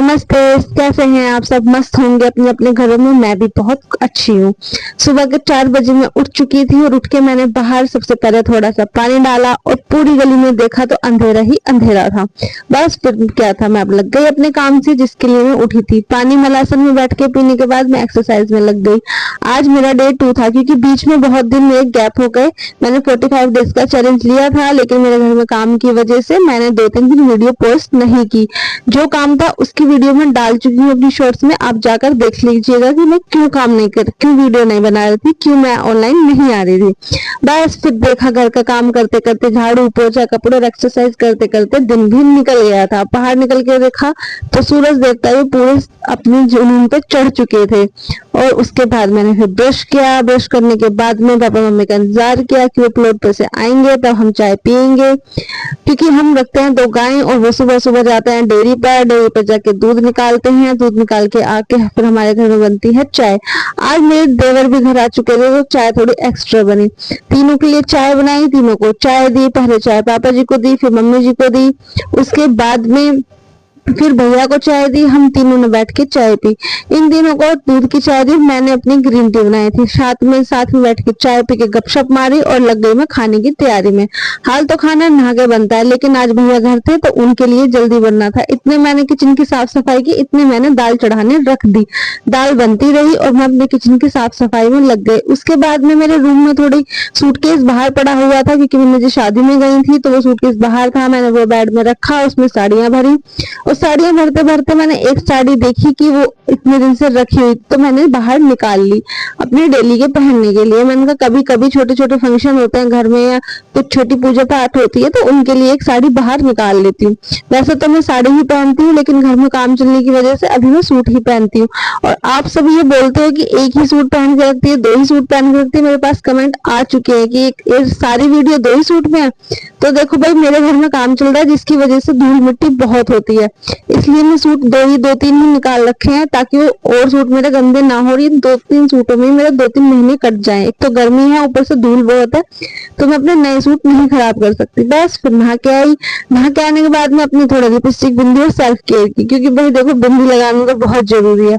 नमस्ते। कैसे हैं आप सब? मस्त होंगे अपने अपने घरों में। मैं भी बहुत अच्छी हूँ। सुबह के 4 बजे मैं उठ चुकी थी और उठ के मैंने बाहर सबसे पहले थोड़ा सा पानी डाला और पूरी गली में देखा तो अंधेरा ही अंधेरा था। बस फिर क्या था, मैं अब लग गई अपने काम से जिसके लिए मैं उठी थी। पानी मलासन में बैठ के पीने के बाद मैं एक्सरसाइज में लग गई। आज मेरा डे 2 था क्योंकि बीच में बहुत दिन में एक गैप हो गए। मैंने 45 डेज का चैलेंज लिया था, लेकिन मेरे घर में काम की वजह से मैंने 2-3 दिन वीडियो पोस्ट नहीं की। जो काम था उसकी वीडियो में डाल चुकी हूँ अपनी शॉर्ट्स में। आप जाकर देख लीजिएगा कि मैं क्यों काम नहीं कर, क्यों वीडियो नहीं बना रही थी, क्यों मैं ऑनलाइन नहीं आ रही थी। बस फिर देखा घर का काम करते करते, झाड़ू पोछा कपड़े और एक्सरसाइज करते करते दिन भी निकल गया था। बाहर निकल के देखा तो सूरज देवता भी पूरे अपनी जुनून पे चढ़ चुके थे। और उसके बाद मैंने फिर ब्रश किया। ब्रश करने के बाद में पापा मम्मी का इंतजार किया कि वो प्लॉट पर से आएंगे तब हम चाय पियेंगे, क्योंकि हम रखते हैं 2 गायें और वो सुबह सुबह जाते हैं डेयरी पर जाके दूध निकालते हैं। दूध निकाल के आके फिर हमारे घर में बनती है चाय। आज मेरे देवर भी घर आ चुके थे तो चाय थोड़ी एक्स्ट्रा बनी। तीनों के लिए चाय बनाई, तीनों को चाय दी। पहले चाय पापा जी को दी, फिर मम्मी जी को दी, उसके बाद में फिर भैया को चाय दी। हम तीनों ने बैठ के चाय पी। इन तीनों को दूध की चाय दी, मैंने अपनी ग्रीन टी बनाई थी। साथ में बैठ के चाय पी के गपशप मारी और लग गई मैं खाने की तैयारी में। हाल तो खाना नहा के बनता है, लेकिन आज भैया घर थे तो उनके लिए जल्दी बनना था। इतने मैंने किचन की साफ सफाई की, इतने मैंने दाल चढ़ाने रख दी। दाल बनती रही और मैं अपने किचन की साफ सफाई में लग गई। उसके बाद में मेरे रूम में थोड़ी सूटकेस बाहर पड़ा हुआ था, क्योंकि मैं जो शादी में गई थी तो वो सूटकेस बाहर था। मैंने वो बेड में रखा, उसमें साड़ियां भरी। साड़ियां भरते भरते मैंने एक साड़ी देखी कि वो इतने दिन से रखी हुई, तो मैंने बाहर निकाल ली अपने डेली के पहनने के लिए। मैंने कहा कभी कभी छोटे छोटे फंक्शन होते हैं घर में या कुछ छोटी पूजा पाठ होती है तो उनके लिए एक साड़ी बाहर निकाल लेती हूँ। वैसे तो मैं साड़ी ही पहनती हूँ, लेकिन घर में काम चलने की वजह से अभी मैं सूट ही पहनती हूँ। और आप सब ये बोलते हो कि एक ही सूट पहन के रखती है, 2 ही सूट पहन के रखती है। मेरे पास कमेंट आ चुके हैं कि ये सारी वीडियो 2 ही सूट में है। तो देखो भाई, मेरे घर में काम चल रहा है जिसकी वजह से धूल मिट्टी बहुत होती है, इसलिए मैं सूट 2-3 ही निकाल रखे हैं ताकि वो और सूट मेरे गंदे ना हो रही। 2-3 सूटों में मेरे 2-3 महीने कट जाएं। एक तो गर्मी है, ऊपर से धूल बहुत है, तो मैं अपने नए सूट नहीं खराब कर सकती। बस फिर नहा के आई। नहा के आने के बाद में अपनी थोड़ा लिपस्टिक, बिंदी और सेल्फ केयर की, क्योंकि भाई देखो बिंदी लगाना तो बहुत जरूरी है।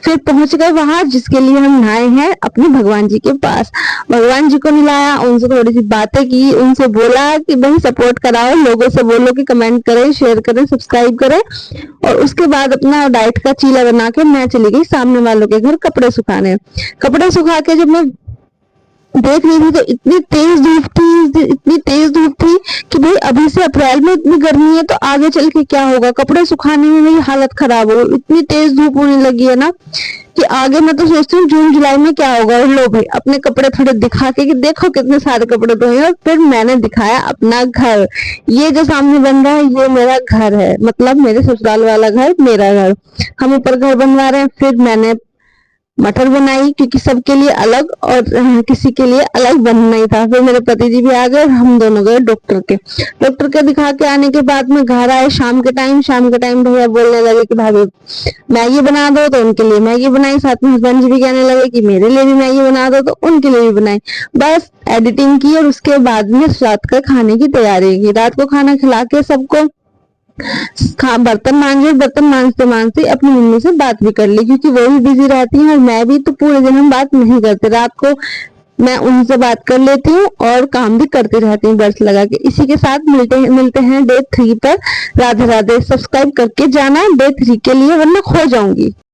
फिर पहुंच गए वहां जिसके लिए हम नहाए हैं, अपने भगवान जी के पास। भगवान जी को मिलाया, उनसे थोड़ी सी बातें की, उनसे बोला कि भाई सपोर्ट कराओ, लोगों से बोलो कि कमेंट करें, शेयर करें, सब्सक्राइब करें। और उसके बाद अपना डाइट का चीला बना के मैं चली गई सामने वालों के घर कपड़े सुखाने। कपड़े सुखा के जब मैं देख रही थी तो इतनी तेज धूप थी, इतनी तेज धूप थी कि भाई अभी से अप्रैल में इतनी गर्मी है तो आगे चल के क्या होगा। कपड़े सुखाने में मेरी हालत खराब हो गई, इतनी तेज धूप होने लगी है ना कि आगे मैं तो सोचती हूँ जून जुलाई में क्या होगा। और लो भाई, अपने कपड़े थोड़े दिखा के कि देखो कितने सारे कपड़े धोए हैं। और फिर मैंने दिखाया अपना घर। ये जो सामने बन रहा है ये मेरा घर है, मतलब मेरे ससुराल वाला घर, मेरा घर। हम ऊपर घर बनवा रहे हैं। फिर मैंने मटर बनाई, क्योंकि सबके लिए अलग और किसी के लिए अलग बनना ही था। फिर मेरे पति जी भी आ गए और हम दोनों गए डॉक्टर के दिखा के आने के बाद में घर आए शाम के टाइम भैया बोलने लगे कि भाभी मैगी बना दो, तो उनके लिए मैगी बनाई। साथ में हस्बैंड जी भी कहने लगे कि मेरे लिए भी मैगी बना दो, तो उनके लिए भी बनाई। बस एडिटिंग की और उसके बाद में रात का खाने की तैयारी की। रात को खाना खिला के सबको बर्तन मांजते मांजते अपनी मम्मी से बात भी कर ली, क्योंकि वो भी बिजी रहती हैं और मैं भी, तो पूरे दिन हम बात नहीं करते। रात को मैं उनसे बात कर लेती हूँ और काम भी करती रहती हूँ बर्ड्स लगा के। इसी के साथ मिलते हैं डे 3 पर। राधे राधे। सब्सक्राइब करके जाना डे 3 के लिए, वरना खो जाऊंगी।